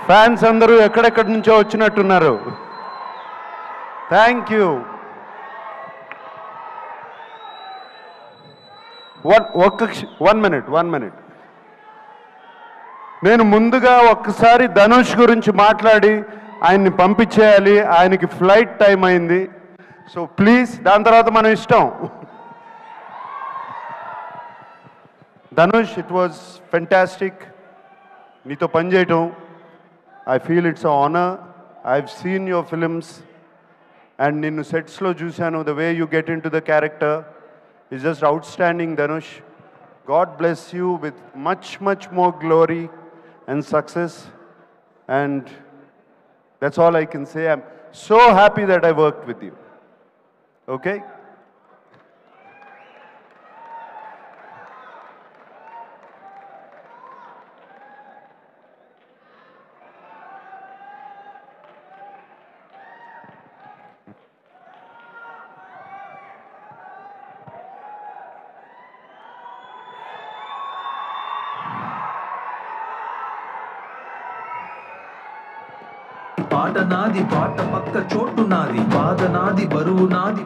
Fans అందరూ ఎక్కడెక్కడి నుంచో వచ్చినట్టున్నారు. Thank you. One minute. నేను ముందుగా ఒక్కసారి ధనుష్ గురించి మాట్లాడి ఆయన్ని పంపించేయాలి. ఆయనకి ఫ్లైట్ టైం అయింది. సో ప్లీజ్, దాని తర్వాత మనం ఇష్టం. ధనుష్, ఇట్ వాజ్ ఫెంటాస్టిక్ నీతో పనిచేయటం. I feel it's an honor. I've seen your films and ninnu sets lo chusanu. The way you get into the character is just outstanding, Dhanush. God bless you with much more glory and success, and that's all I can say. I'm so happy that I worked with you. Okay? పాట నాది, పాట పక్క చోటు నాది, బాధ నాది, బరువు నాది.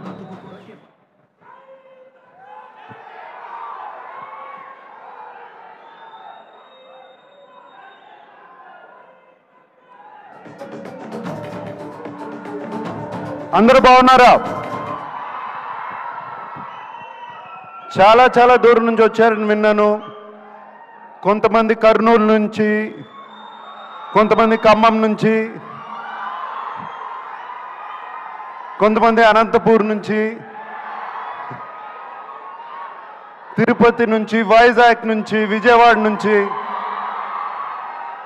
అందరూ బాగున్నారా? చాలా దూరం నుంచి వచ్చారని విన్నాను. కొంతమంది కర్నూలు నుంచి, కొంతమంది ఖమ్మం నుంచి, కొంతమంది అనంతపూర్ నుంచి, తిరుపతి నుంచి, వైజాగ్ నుంచి, విజయవాడ నుంచి.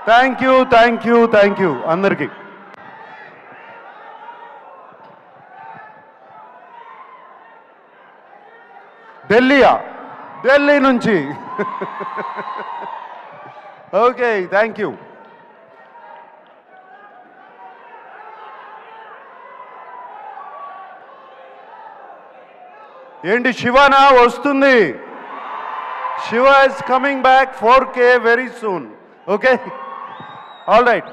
థ్యాంక్ యూ అందరికీ. ఢిల్లీ నుంచి. Okay, thank you. ఏంటి శివనా వస్తుంది? Shiva is coming back 4K very soon. Okay, all right.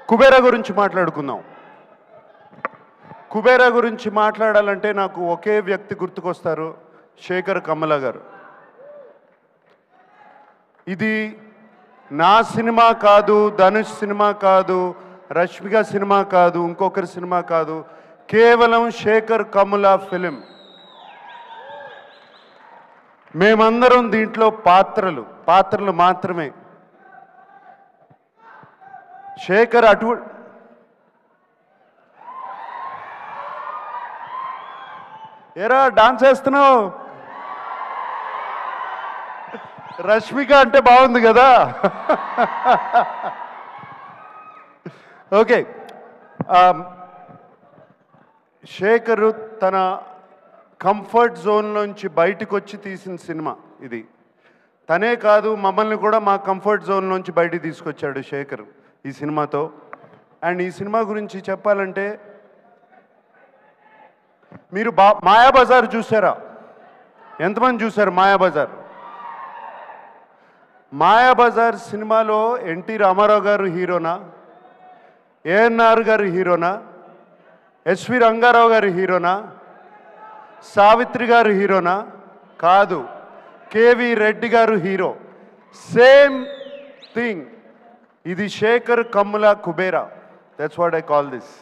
Kubera గురించి మాట్లాడుకుందాం. కుబేరా గురించి మాట్లాడాలంటే నాకు ఒకే వ్యక్తి గుర్తుకొస్తారు, శేఖర్ కమ్ముల గారు. ఇది నా సినిమా కాదు, ధనుష్ సినిమా కాదు, రష్మిక సినిమా కాదు, ఇంకొకరి సినిమా కాదు, కేవలం శేఖర్ కమ్ముల ఫిలిం. మేమందరం దీంట్లో పాత్రలు మాత్రమే. శేఖర్ ఏరా డాన్స్ వేస్తున్నావు? రష్మిక అంటే బాగుంది కదా. ఓకే, శేఖర్ తన కంఫర్ట్ జోన్లోంచి బయటకు వచ్చి తీసిన సినిమా ఇది. తనే కాదు, మమ్మల్ని కూడా మా కంఫర్ట్ జోన్లోంచి బయటికి తీసుకొచ్చాడు శేఖర్ ఈ సినిమాతో. అండ్ ఈ సినిమా గురించి చెప్పాలంటే, మీరు మాయాబజార్ చూసారా? ఎంతమంది చూశారు మాయాబజార్? మాయాబజార్ సినిమాలో ఎన్టీ రామారావు గారు హీరోనా, ఏఎన్ఆర్ గారు హీరోనా, ఎస్వి రంగారావు గారు హీరోనా, సావిత్రి గారు హీరోనా? కాదు, కేవి రెడ్డి గారు హీరో. Same thing. ఇది Sekhar Kammula Kubera. That's what I call this.